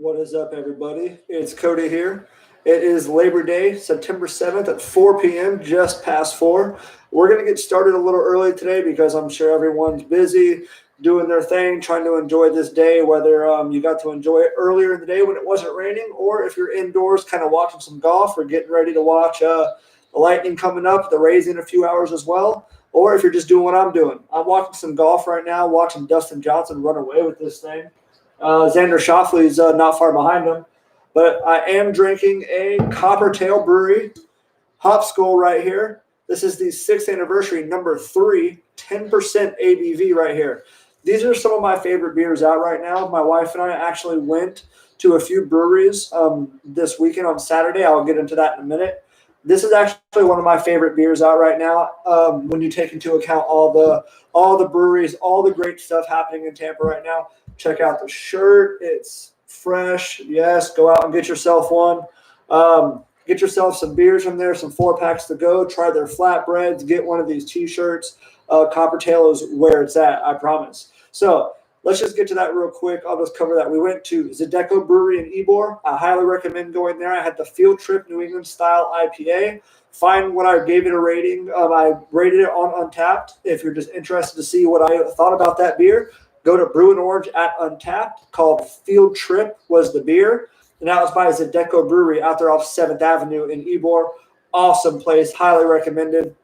What is up, everybody? It's Cody here. It is Labor Day, September 7th at 4 p.m., just past 4. We're going to get started a little early today because I'm sure everyone's busy doing their thing, trying to enjoy this day, whether you got to enjoy it earlier in the day when it wasn't raining, or if you're indoors kind of watching some golf or getting ready to watch the Lightning coming up, the Rays in a few hours as well, or if you're just doing what I'm doing. I'm watching some golf right now, watching Dustin Johnson run away with this thing. Xander Schauffele's not far behind him. But I am drinking a Coppertail Brewery Hop Skull right here. This is the 6th anniversary, number 3, 10% ABV right here. These are some of my favorite beers out right now. My wife and I actually went to a few breweries this weekend on Saturday. I'll get into that in a minute. This is actually one of my favorite beers out right now when you take into account all the breweries, all the great stuff happening in Tampa right now. Check out the shirt. It's fresh. Yes, go out and get yourself one. Get yourself some beers from there, some 4-packs to go. Try their flatbreads. Get one of these T-shirts. Coppertail is where it's at, I promise. So let's just get to that real quick. I'll just cover that. We went to Zydeco Brewery in Ybor. I highly recommend going there. I had the Field Trip New England Style IPA. Find what I gave it a rating. I rated it on Untapped. If you're just interested to see what I thought about that beer, go to Brew and Orange at Untapped, called Field Trip was the beer. And that was by Zydeco Brewery out there off 7th Avenue in Ybor. Awesome place. Highly recommended.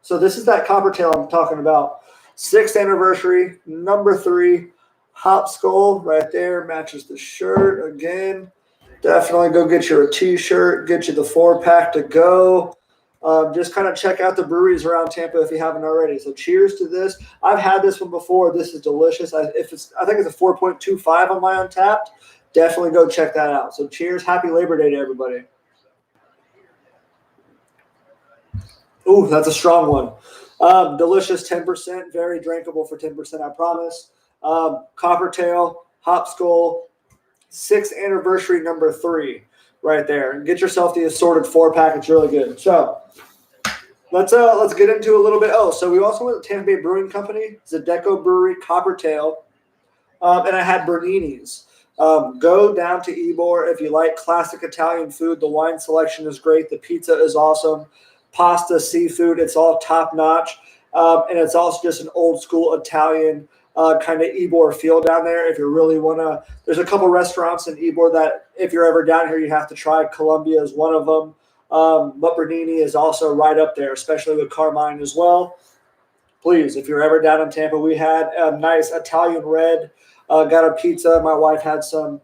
So this is that Coppertail I'm talking about. 6th anniversary, number 3, Hop Skull right there. Matches the shirt again. Definitely go get your T-shirt. Get you the 4-pack to go. Just kind of check out the breweries around Tampa if you haven't already. So cheers to this. I've had this one before. This is delicious. I think it's a 4.25 on my Untapped. Definitely go check that out. So cheers. Happy Labor Day to everybody. Ooh, that's a strong one. Delicious, 10%. Very drinkable for 10%, I promise. Coppertail, Hop Skull, 6th anniversary, number 3. Right there, and get yourself the assorted 4-pack. It's really good. So let's get into a little bit. So we also went to Tampa Bay Brewing Company, Zydeco Brewery, Coppertail, and I had Bernini's. Go down to Ybor if you like classic Italian food. The wine selection is great. The pizza is awesome. Pasta, seafood, it's all top notch, and it's also just an old school Italian kind of Ybor feel down there. If you really want to, there's a couple restaurants in Ybor that if you're ever down here, you have to try. Columbia is one of them. But Bernini is also right up there, especially with Carmine as well. Please, if you're ever down in Tampa, we had a nice Italian red, got a pizza. My wife had some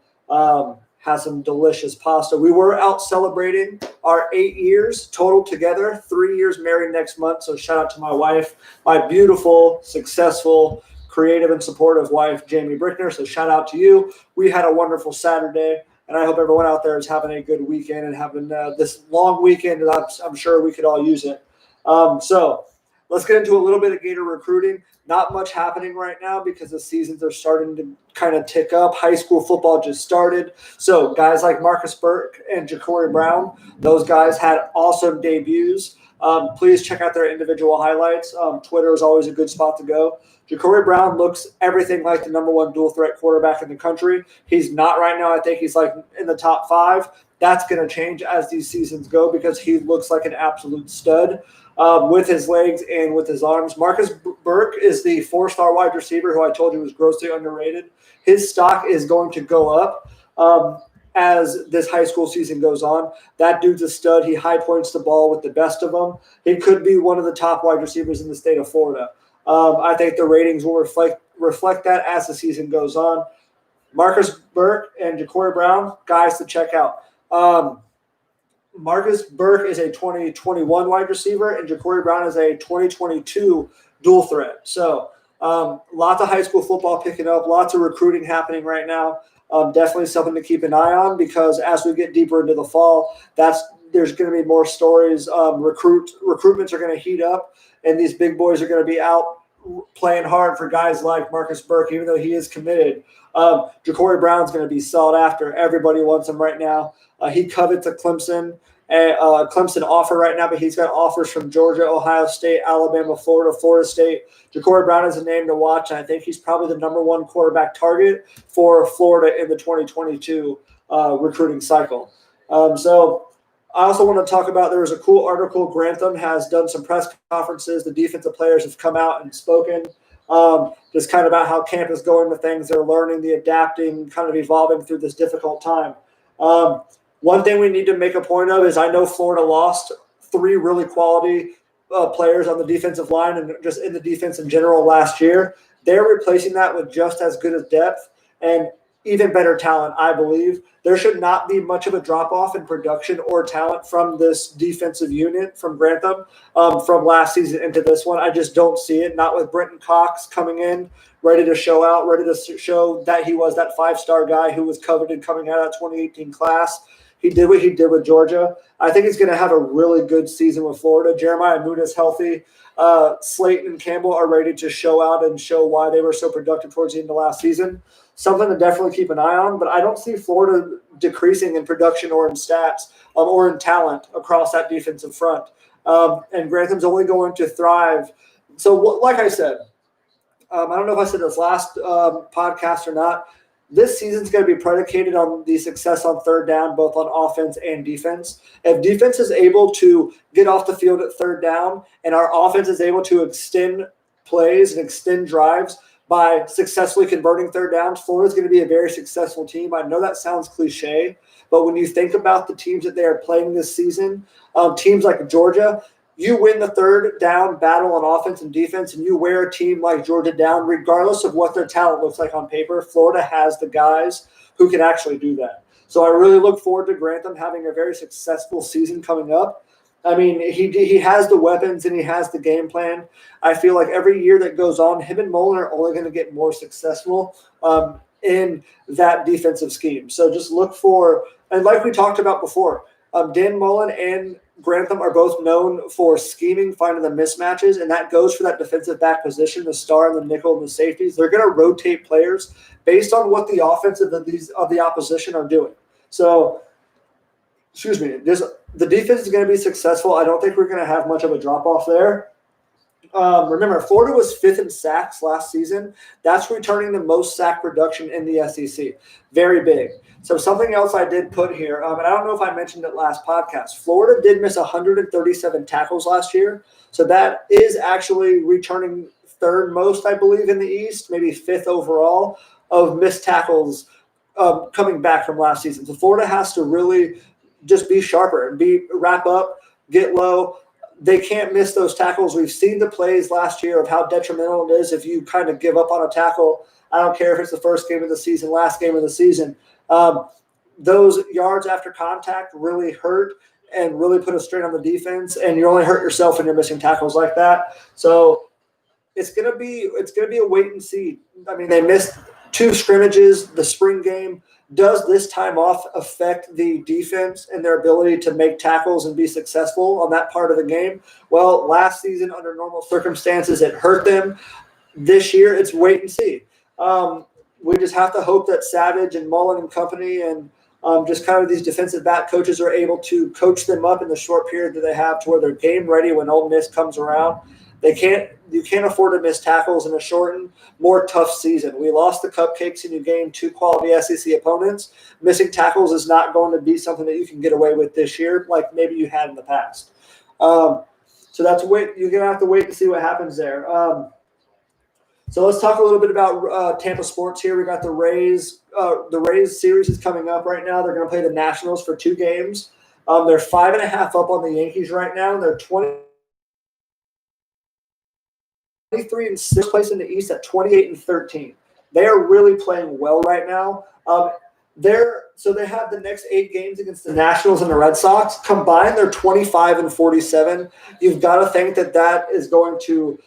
delicious pasta. We were out celebrating our 8 years total together, 3 years married next month. So shout out to my wife, my beautiful, successful, creative and supportive wife, Jamie Brickner. So shout out to you. We had a wonderful Saturday, and I hope everyone out there is having a good weekend and having this long weekend. And I'm sure we could all use it. So let's get into a little bit of Gator recruiting. Not much happening right now because the seasons are starting to kind of tick up. High school football just started. So guys like Marcus Burke and Ja'Cory Brown, those guys had awesome debuts. Please check out their individual highlights. Twitter is always a good spot to go. Ja'Cory Brown looks everything like the number 1 dual threat quarterback in the country. He's not right now. I think he's like in the top 5. That's going to change as these seasons go because he looks like an absolute stud with his legs and with his arms. Marcus Burke is the 4-star wide receiver who I told you was grossly underrated. His stock is going to go up as this high school season goes on. That dude's a stud. He high points the ball with the best of them. He could be one of the top wide receivers in the state of Florida. I think the ratings will reflect that as the season goes on. Marcus Burke and Ja'Cory Brown, guys to check out. Marcus Burke is a 2021 wide receiver, and Ja'Cory Brown is a 2022 dual threat. So lots of high school football picking up, lots of recruiting happening right now. Definitely something to keep an eye on because as we get deeper into the fall, there's going to be more stories. Recruitments are going to heat up, and these big boys are going to be out playing hard for guys like Marcus Burke, even though he is committed. Ja'Cory Brown's going to be sought after. Everybody wants him right now. He covets a Clemson, Clemson offer right now, but he's got offers from Georgia, Ohio State, Alabama, Florida, Florida State. Ja'Cory Brown is a name to watch, and I think he's probably the number one quarterback target for Florida in the 2022 recruiting cycle. So I also want to talk about, there was a cool article. Grantham has done some press conferences. The defensive players have come out and spoken just kind of about how camp is going, the things they're learning, the adapting, kind of evolving through this difficult time. One thing we need to make a point of is I know Florida lost 3 really quality players on the defensive line and just in the defense in general last year. They're replacing that with just as good as depth and even better talent, I believe. There should not be much of a drop-off in production or talent from this defensive unit from Grantham from last season into this one. I just don't see it, not with Brenton Cox coming in, ready to show out, ready to show that he was that 5-star guy who was coveted coming out of that 2018 class. He did what he did with Georgia. I think he's going to have a really good season with Florida. Jeremiah Moon is healthy. Slayton and Campbell are ready to show out and show why they were so productive towards the end of last season. Something to definitely keep an eye on, but I don't see Florida decreasing in production or in stats or in talent across that defensive front. And Grantham's only going to thrive. So, like I said, I don't know if I said this last podcast or not. This season's going to be predicated on the success on third down, both on offense and defense. If defense is able to get off the field at third down and our offense is able to extend plays and extend drives by successfully converting third downs, Florida's going to be a very successful team. I know that sounds cliche, but when you think about the teams that they are playing this season, teams like Georgia, you win the third down battle on offense and defense, and you wear a team like Georgia down, regardless of what their talent looks like on paper. Florida has the guys who can actually do that. So I really look forward to Grantham having a very successful season coming up. I mean, he has the weapons and he has the game plan. I feel like every year that goes on, him and Mullen are only going to get more successful in that defensive scheme. So just look for, and like we talked about before, Dan Mullen and Grantham are both known for scheming, finding the mismatches, and that goes for that defensive back position, the star and the nickel and the safeties. They're going to rotate players based on what the offense of the opposition are doing. So, the defense is going to be successful. I don't think we're going to have much of a drop-off there. Remember, Florida was 5th in sacks last season. That's returning the most sack production in the SEC. Very big. So something else I did put here, and I don't know if I mentioned it last podcast, Florida did miss 137 tackles last year. So that is actually returning 3rd most, I believe, in the East, maybe 5th overall of missed tackles coming back from last season. So Florida has to really just be sharper and wrap up, get low. They can't miss those tackles. We've seen the plays last year of how detrimental it is if you kind of give up on a tackle. I don't care if it's the first game of the season, last game of the season. Those yards after contact really hurt and really put a strain on the defense, and you only hurt yourself when you're missing tackles like that. So it's gonna be a wait and see. I mean, they missed 2 scrimmages, the spring game. Does this time off affect the defense and their ability to make tackles and be successful on that part of the game? Well, last season, under normal circumstances, it hurt them. This year, it's wait and see. We just have to hope that Savage and Mullen and company and just kind of these defensive back coaches are able to coach them up in the short period that they have to where they're game ready when Ole Miss comes around. You can't afford to miss tackles in a shortened, more tough season. We lost the cupcakes and you gained 2 quality SEC opponents. Missing tackles is not going to be something that you can get away with this year like maybe you had in the past. So you're going to have to wait to see what happens there. So let's talk a little bit about Tampa sports here. We got the Rays. The Rays series is coming up right now. They're going to play the Nationals for 2 games. They're 5.5 up on the Yankees right now. They're 23 and 6th place in the East at 28 and 13. They are really playing well right now. They have the next 8 games against the Nationals and the Red Sox. Combined, they're 25 and 47. You've got to think that is going to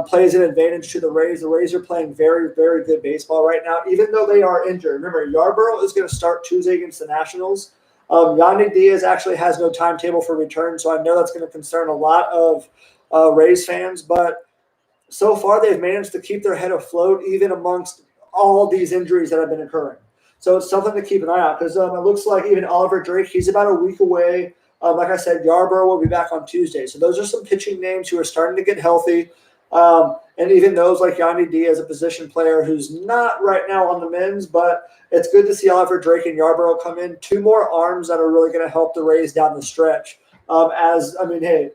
play as an advantage to the Rays. The Rays are playing very, very good baseball right now, even though they are injured. Remember, Yarborough is going to start Tuesday against the Nationals. Yandy Diaz actually has no timetable for return, so I know that's going to concern a lot of Rays fans, but so far they've managed to keep their head afloat even amongst all these injuries that have been occurring. So it's something to keep an eye out because it looks like even Oliver Drake, he's about a week away Like I said, Yarborough will be back on Tuesday. So those are some pitching names who are starting to get healthy. And even those like Yanni Diaz, a position player who's not right now on the men's, but it's good to see Oliver Drake and Yarborough come in. Two more arms that are really going to help the Rays down the stretch. Hey,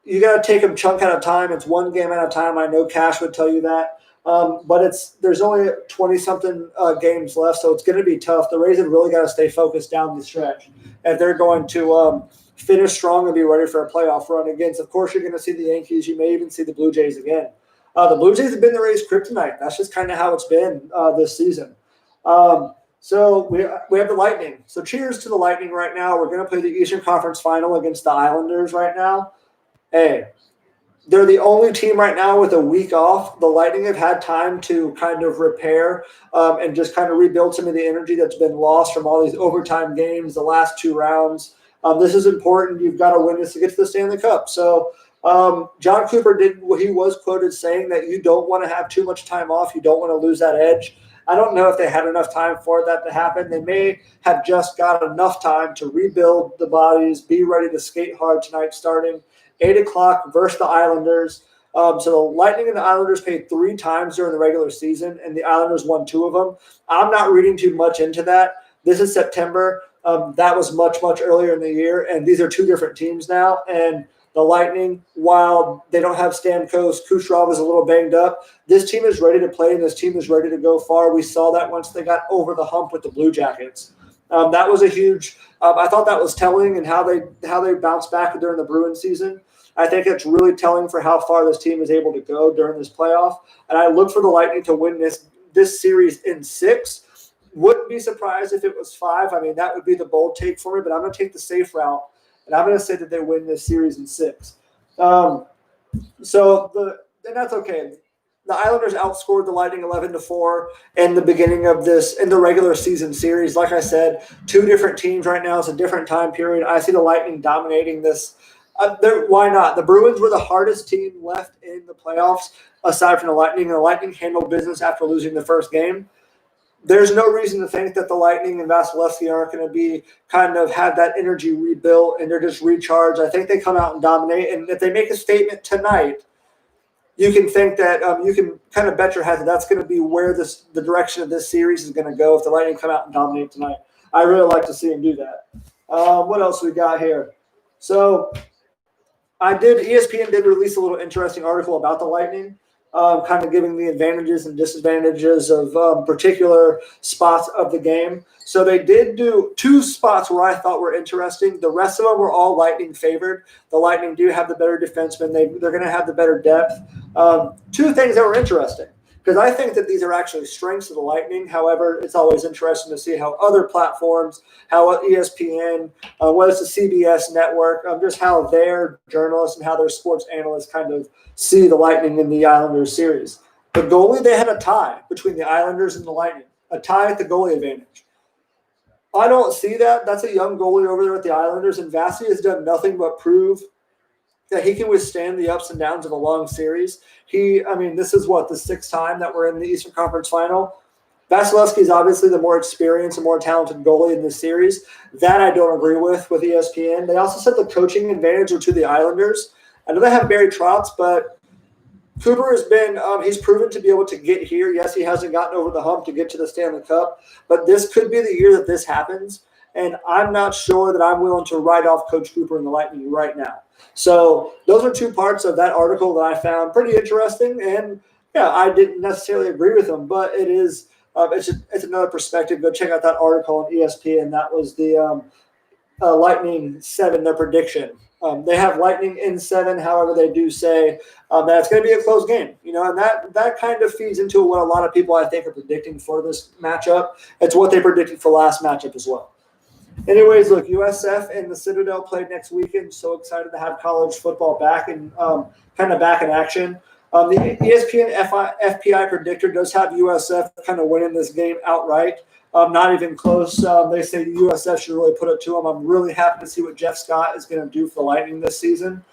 you got to take them chunk at a time. It's one game at a time. I know Cash would tell you that. But there's only 20-something games left, so it's going to be tough. The Rays have really got to stay focused down the stretch. And they're going to finish strong and be ready for a playoff run against. Of course, you're going to see the Yankees. You may even see the Blue Jays again. The Blue Jays have been the Rays' kryptonite. That's just kind of how it's been this season. So we have the Lightning. So cheers to the Lightning right now. We're going to play the Eastern Conference Final against the Islanders right now. Hey, they're the only team right now with a week off. The Lightning have had time to kind of repair and just kind of rebuild some of the energy that's been lost from all these overtime games, the last two rounds. This is important. You've got to win this to get to the Stanley Cup. So John Cooper he was quoted saying that you don't want to have too much time off. You don't want to lose that edge. I don't know if they had enough time for that to happen. They may have just got enough time to rebuild the bodies, be ready to skate hard tonight starting 8 o'clock versus the Islanders. So the Lightning and the Islanders played 3 times during the regular season, and the Islanders won 2 of them. I'm not reading too much into that. This is September. That was much, much earlier in the year, and these are 2 different teams now. And the Lightning, while they don't have Stamkos, Kucherov is a little banged up, this team is ready to play, and this team is ready to go far. We saw that once they got over the hump with the Blue Jackets. That was a huge I thought that was telling in how they bounced back during the Bruins season. I think it's really telling for how far this team is able to go during this playoff. And I look for the Lightning to win this series in 6. Wouldn't be surprised if it was 5. I mean, that would be the bold take for me, but I'm going to take the safe route, and I'm going to say that they win this series in 6. And that's okay. The Islanders outscored the Lightning 11-4 in the beginning of in the regular season series. Like I said, 2 different teams right now. It's a different time period. I see the Lightning dominating this. Why not? The Bruins were the hardest team left in the playoffs aside from the Lightning, and the Lightning handled business after losing the first game. There's no reason to think that the Lightning and Vasilevsky aren't going to be kind of have that energy rebuilt and they're just recharged. I think they come out and dominate. And if they make a statement tonight, you can think that you can kind of bet your head that that's going to be where the direction of this series is going to go if the Lightning come out and dominate tonight. I really like to see them do that. What else we got here? So ESPN did release a little interesting article about the Lightning. Kind of giving the advantages and disadvantages of particular spots of the game. So they did do 2 spots where I thought were interesting. The rest of them were all Lightning favored. The Lightning do have the better defensemen. They're going to have the better depth. 2 things that were interesting, because I think that these are actually strengths of the Lightning. However, it's always interesting to see how other platforms, how ESPN, what is the CBS network, just how their journalists and how their sports analysts kind of see the Lightning in the Islanders series. The goalie, they had a tie between the Islanders and the Lightning, a tie at the goalie advantage. I don't see that. That's a young goalie over there at the Islanders, and Vasi has done nothing but prove that he can withstand the ups and downs of a long series. This is the 6th time that we're in the Eastern Conference Final. Vasilevsky is obviously the more experienced and more talented goalie in this series. That I don't agree with ESPN. They also said the coaching advantage are to the Islanders. I know they have Barry Trotz, but Cooper has been he's proven to be able to get here. Yes, he hasn't gotten over the hump to get to the Stanley Cup, but this could be the year that this happens, and I'm not sure that I'm willing to write off Coach Cooper and the Lightning right now. So those are 2 parts of that article that I found pretty interesting, and yeah, I didn't necessarily agree with them, but it is it's another perspective. Go check out that article on ESPN. That was the Lightning 7, their prediction. They have Lightning in 7. However, they do say that it's going to be a close game, and that kind of feeds into what a lot of people I think are predicting for this matchup. It's what they predicted for last matchup as well. Anyways, look, USF and the Citadel played next weekend. So excited to have college football back and kind of back in action. The ESPN FPI predictor does have USF kind of winning this game outright. Not even close. They say USF should really put it to them. I'm really happy to see what Jeff Scott is going to do for the Lightning this season.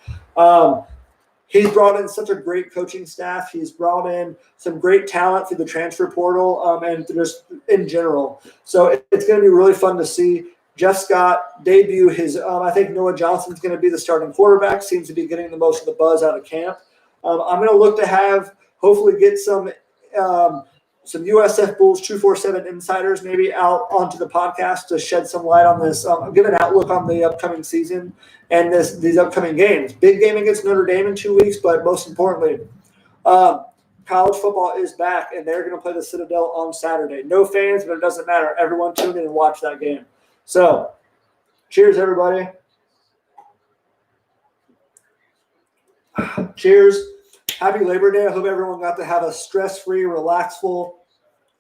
He's brought in such a great coaching staff. He's brought in some great talent through the transfer portal and just in general. So it's going to be really fun to see. Jeff Scott debut his. I think Noah Johnson's going to be the starting quarterback. Seems to be getting the most of the buzz out of camp. I'm going to look to hopefully get some USF Bulls 247 insiders maybe out onto the podcast to shed some light on this, give an outlook on the upcoming season and these upcoming games. Big game against Notre Dame in 2 weeks, but most importantly, college football is back, and they're going to play the Citadel on Saturday. No fans, but it doesn't matter. Everyone tune in and watch that game. So, cheers, everybody. Cheers. Happy Labor Day. I hope everyone got to have a stress-free, relaxful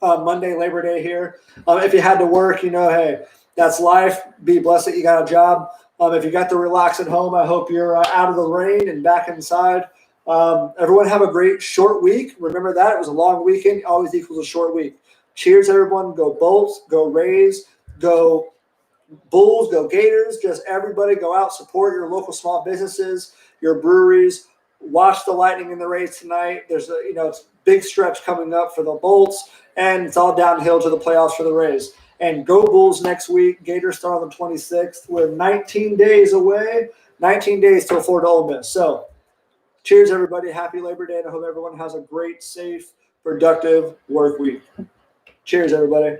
Monday Labor Day here. If you had to work, hey, that's life. Be blessed that you got a job. If you got to relax at home, I hope you're out of the rain and back inside. Everyone have a great short week. Remember that. It was a long weekend. Always equals a short week. Cheers, everyone. Go Bolts. Go Rays. Go Bulls. Go Gators. Just everybody go out. Support your local small businesses, your breweries. Watch the Lightning and the Rays tonight. There's it's a big stretch coming up for the Bolts, and it's all downhill to the playoffs for the Rays. And go Bulls next week. Gators start on the 26th. We're 19 days away. 19 days till Florida Ole Miss. So, cheers, everybody. Happy Labor Day, and I hope everyone has a great, safe, productive work week. Cheers, everybody.